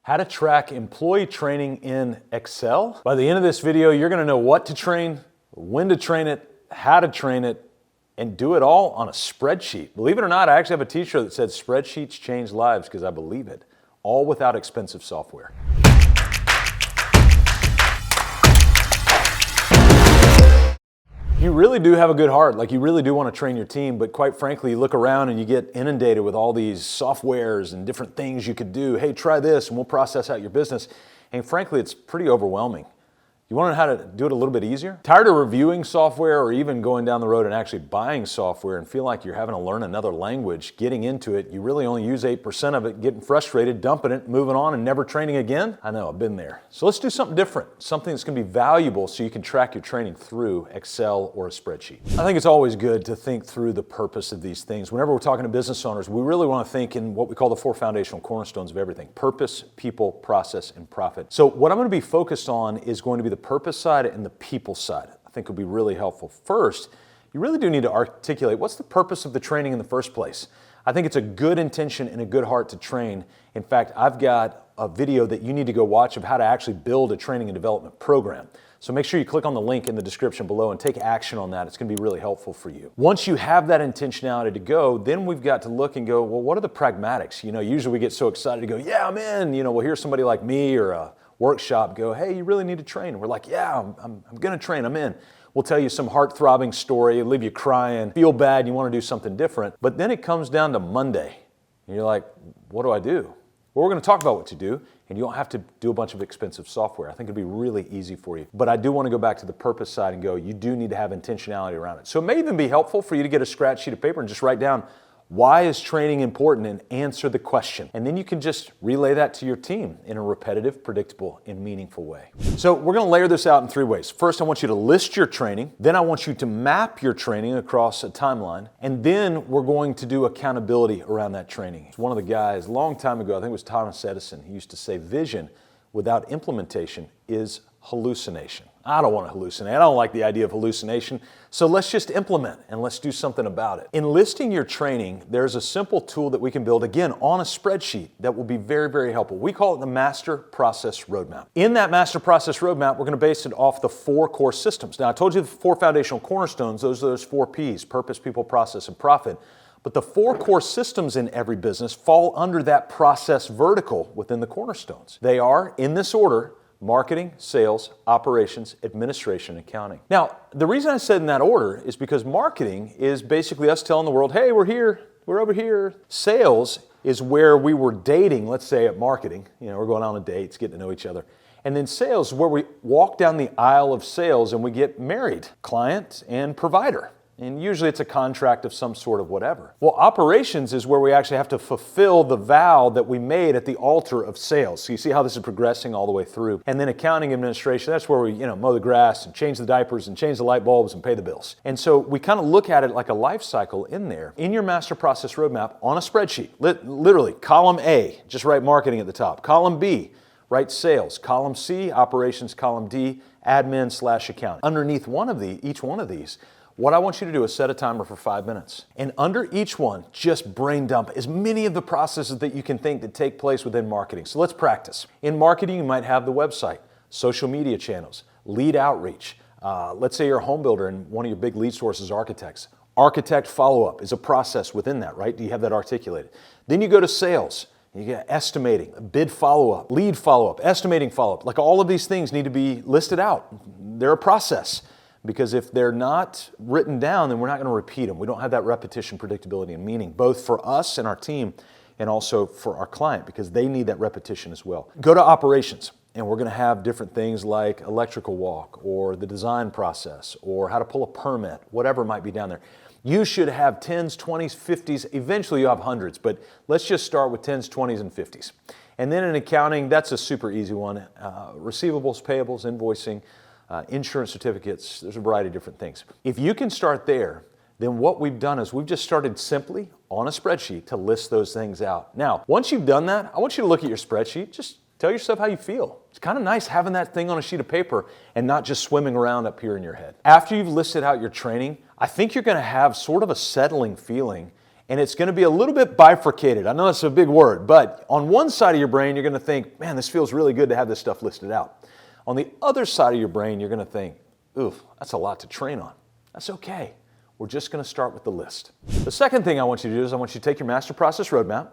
How to track employee training in Excel. By the end of this video, you're gonna know what to train, when to train it, how to train it, and do it all on a spreadsheet. Believe it or not, I actually have a t-shirt that says spreadsheets change lives because I believe it, all without expensive software. You really do have a good heart, like you really do want to train your team, but quite frankly, you look around and you get inundated with all these softwares and different things you could do. Hey, try this and we'll process out your business. And frankly, it's pretty overwhelming. You want to know how to do it a little bit easier? Tired of reviewing software or even going down the road and actually buying software and feel like you're having to learn another language, getting into it, you really only use 8% of it, getting frustrated, dumping it, moving on and never training again? I know, I've been there. So let's do something different, something that's going to be valuable so you can track your training through Excel or a spreadsheet. I think it's always good to think through the purpose of these things. Whenever we're talking to business owners, we really want to think in what we call the 4 foundational cornerstones of everything: purpose, people, process, and profit. So what I'm going to be focused on is going to be the purpose side and the people side. I think will be really helpful. First, you really do need to articulate what's the purpose of the training in the first place. I think it's a good intention and a good heart to train. In fact, I've got a video that you need to go watch of how to actually build a training and development program. So make sure you click on the link in the description below and take action on that. It's going to be really helpful for you. Once you have that intentionality to go, then we've got to look and go, well, what are the pragmatics? You know, usually we get so excited to go, yeah, I'm in. You know, we'll hear somebody like me or a workshop go, hey, you really need to train. We're like, yeah, I'm going to train, I'm in. We'll tell you some heart-throbbing story, leave you crying, feel bad, you want to do something different. But then it comes down to Monday, and you're like, what do I do? Well, we're going to talk about what to do, and you don't have to do a bunch of expensive software. I think it'd be really easy for you. But I do want to go back to the purpose side and go, you do need to have intentionality around it. So it may even be helpful for you to get a scratch sheet of paper and just write down, why is training important, and answer the question. And then you can just relay that to your team in a repetitive, predictable, and meaningful way. So we're going to layer this out in 3 ways. First, I want you to list your training. Then I want you to map your training across a timeline. And then we're going to do accountability around that training. One of the guys, a long time ago, I think it was Thomas Edison, he used to say, vision without implementation is hallucination. I don't want to hallucinate. I don't like the idea of hallucination. So let's just implement and let's do something about it. In listing your training, there's a simple tool that we can build, again, on a spreadsheet that will be very, very helpful. We call it the Master Process Roadmap. In that Master Process Roadmap, we're going to base it off the 4 core systems. Now, I told you the 4 foundational cornerstones, those are those 4 Ps: purpose, people, process, and profit. But the 4 core systems in every business fall under that process vertical within the cornerstones. They are, in this order: marketing, sales, operations, administration, and accounting. Now, the reason I said in that order is because marketing is basically us telling the world, hey, we're here, we're over here. Sales is where we were dating, let's say at marketing. You know, we're going on dates, getting to know each other. And then sales is where we walk down the aisle of sales and we get married, client and provider. And usually it's a contract of some sort of whatever. Well, operations is where we actually have to fulfill the vow that we made at the altar of sales. So you see how this is progressing all the way through. And then accounting, administration, that's where we, mow the grass and change the diapers and change the light bulbs and pay the bills. And so we kind of look at it like a life cycle in there. In your master process roadmap on a spreadsheet, literally column A, just write marketing at the top. Column B, write sales. Column C, operations. Column D, admin/accounting. Underneath each one of these, what I want you to do is set a timer for 5 minutes. And under each one, just brain dump as many of the processes that you can think that take place within marketing. So let's practice. In marketing, you might have the website, social media channels, lead outreach. Let's say you're a home builder and one of your big lead sources is architects. Architect follow-up is a process within that, right? Do you have that articulated? Then you go to sales. You get estimating, bid follow-up, lead follow-up, estimating follow-up. Like all of these things need to be listed out. They're a process. Because if they're not written down, then we're not going to repeat them. We don't have that repetition, predictability, and meaning, both for us and our team and also for our client, because they need that repetition as well. Go to operations, and we're going to have different things like electrical walk or the design process or how to pull a permit, whatever might be down there. You should have 10s, 20s, 50s. Eventually you'll have hundreds, but let's just start with 10s, 20s, and 50s. And then in accounting, that's a super easy one. Receivables, payables, invoicing, insurance certificates, there's a variety of different things. If you can start there, then what we've done is we've just started simply on a spreadsheet to list those things out. Now, once you've done that, I want you to look at your spreadsheet. Just tell yourself how you feel. It's kind of nice having that thing on a sheet of paper and not just swimming around up here in your head. After you've listed out your training, I think you're going to have sort of a settling feeling And it's going to be a little bit bifurcated. I know that's a big word, but on one side of your brain, you're going to think, man, this feels really good to have this stuff listed out. On the other side of your brain, you're going to think, oof, that's a lot to train on. That's okay. We're just going to start with the list. The second thing I want you to do is I want you to take your master process roadmap,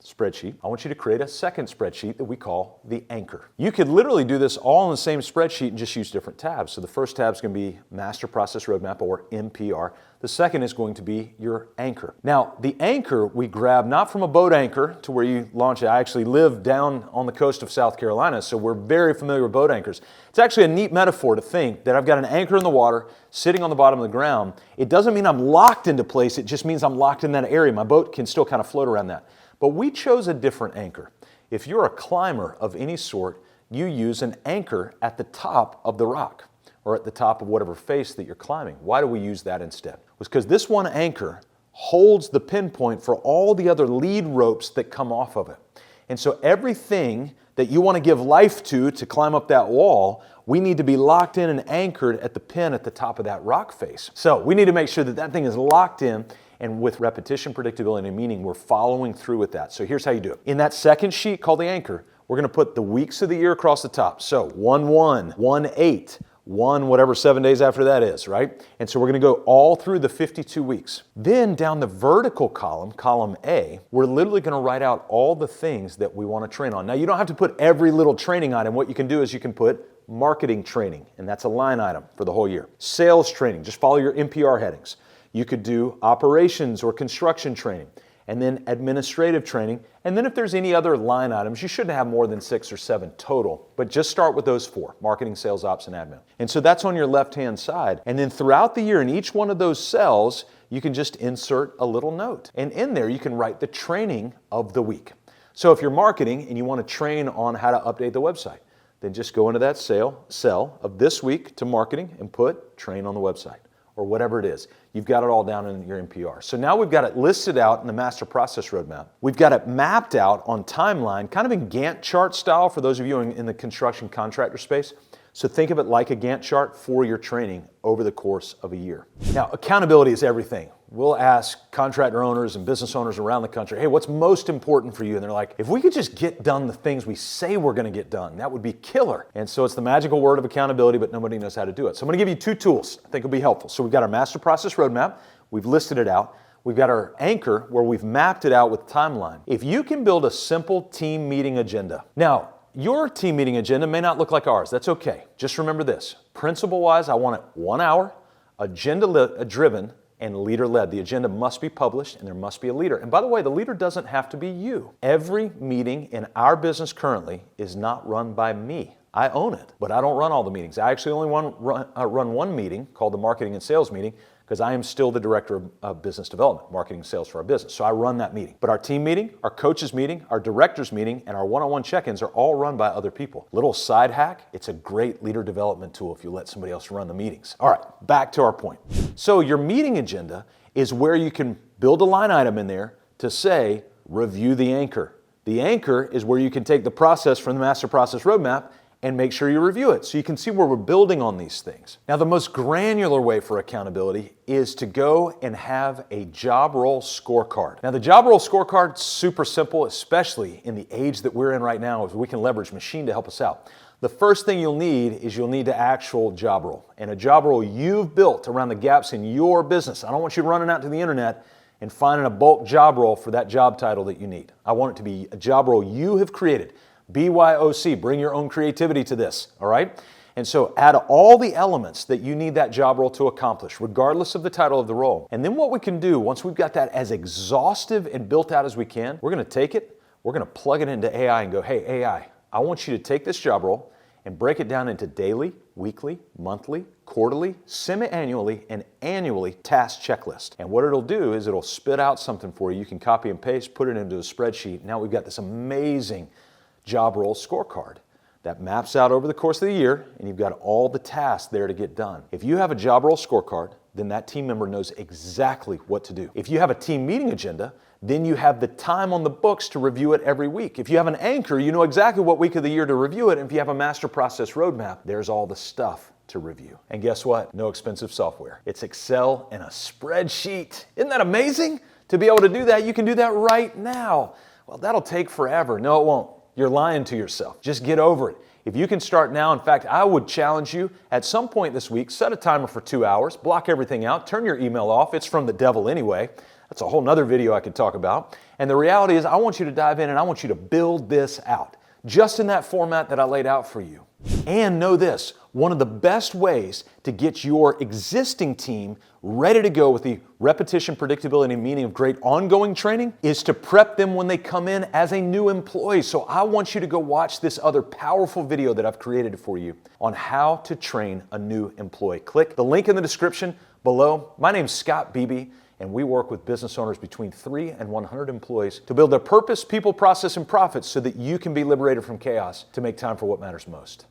spreadsheet. I want you to create a second spreadsheet that we call the anchor. You could literally do this all in the same spreadsheet and just use different tabs. So the first tab is going to be Master Process Roadmap, or MPR. The second is going to be your anchor. Now, the anchor we grab not from a boat anchor to where you launch it. I actually live down on the coast of South Carolina, so we're very familiar with boat anchors. It's actually a neat metaphor to think that I've got an anchor in the water sitting on the bottom of the ground. It doesn't mean I'm locked into place. It just means I'm locked in that area. My boat can still kind of float around that. But we chose a different anchor. If you're a climber of any sort, you use an anchor at the top of the rock or at the top of whatever face that you're climbing. Why do we use that instead? It was because this one anchor holds the pinpoint for all the other lead ropes that come off of it. And so everything that you want to give life to climb up that wall, we need to be locked in and anchored at the pin at the top of that rock face. So we need to make sure that that thing is locked in. And with repetition, predictability, and meaning, we're following through with that. So here's how you do it. In that second sheet called the anchor, we're going to put the weeks of the year across the top. So 1/1, 1/8, 1 whatever 7 days after that is, right? And so we're going to go all through the 52 weeks. Then down the vertical column, column A, we're literally going to write out all the things that we want to train on. Now, you don't have to put every little training item. What you can do is you can put marketing training, and that's a line item for the whole year. Sales training, just follow your MPR headings. You could do operations or construction training, and then administrative training. And then if there's any other line items, you shouldn't have more than 6 or 7 total, but just start with those 4, marketing, sales, ops, and admin. And so that's on your left-hand side. And then throughout the year in each one of those cells, you can just insert a little note. And in there, you can write the training of the week. So if you're marketing and you want to train on how to update the website, then just go into that cell of this week to marketing and put train on the website, or whatever it is. You've got it all down in your MPR. So now we've got it listed out in the master process roadmap. We've got it mapped out on timeline, kind of in Gantt chart style for those of you in the construction contractor space. So think of it like a Gantt chart for your training over the course of a year. Now, accountability is everything. We'll ask contractor owners and business owners around the country, hey, what's most important for you? And they're like, if we could just get done the things we say we're going to get done, that would be killer. And so it's the magical word of accountability, but nobody knows how to do it. So I'm going to give you 2 tools I think will be helpful. So we've got our master process roadmap. We've listed it out. We've got our anchor where we've mapped it out with timeline. If you can build a simple team meeting agenda. Now, your team meeting agenda may not look like ours. That's okay. Just remember this. Principle-wise, I want it 1 hour, agenda-driven, and leader-led. The agenda must be published, and there must be a leader. And by the way, the leader doesn't have to be you. Every meeting in our business currently is not run by me. I own it, but I don't run all the meetings. I actually only run one meeting called the marketing and sales meeting, because I am still the director of business development, marketing and sales for our business. So I run that meeting. But our team meeting, our coaches meeting, our directors meeting, and our one-on-one check-ins are all run by other people. Little side hack, it's a great leader development tool if you let somebody else run the meetings. All right, back to our point. So your meeting agenda is where you can build a line item in there to say, review the anchor. The anchor is where you can take the process from the master process roadmap and make sure you review it so you can see where we're building on these things. Now, the most granular way for accountability is to go and have a job role scorecard. Now, the job role scorecard is super simple, especially in the age that we're in right now, as we can leverage machine to help us out. The first thing you'll need is you'll need an actual job role, and a job role you've built around the gaps in your business. I don't want you running out to the internet and finding a bulk job role for that job title that you need. I want it to be a job role you have created. BYOC, bring your own creativity to this, all right? And so add all the elements that you need that job role to accomplish, regardless of the title of the role. And then what we can do, once we've got that as exhaustive and built out as we can, we're going to take it, we're going to plug it into AI and go, hey, AI, I want you to take this job role and break it down into daily, weekly, monthly, quarterly, semi-annually, and annually task checklist. And what it'll do is it'll spit out something for you. You can copy and paste, put it into a spreadsheet. Now we've got this amazing job role scorecard that maps out over the course of the year, and you've got all the tasks there to get done. If you have a job role scorecard, then that team member knows exactly what to do. If you have a team meeting agenda, then you have the time on the books to review it every week. If you have an anchor, you know exactly what week of the year to review it. And if you have a master process roadmap, there's all the stuff to review. And guess what? No expensive software. It's Excel and a spreadsheet. Isn't that amazing? To be able to do that, you can do that right now. Well, that'll take forever. No, it won't. You're lying to yourself. Just get over it. If you can start now, in fact, I would challenge you at some point this week, set a timer for 2 hours, block everything out, turn your email off. It's from the devil anyway. That's a whole nother video I could talk about. And the reality is I want you to dive in and I want you to build this out, just in that format that I laid out for you. And know this, one of the best ways to get your existing team ready to go with the repetition, predictability, and meaning of great ongoing training is to prep them when they come in as a new employee. So I want you to go watch this other powerful video that I've created for you on how to train a new employee. Click the link in the description below. My name's Scott Beebe, and we work with business owners between 3 and 100 employees to build their purpose, people, process, and profits so that you can be liberated from chaos to make time for what matters most.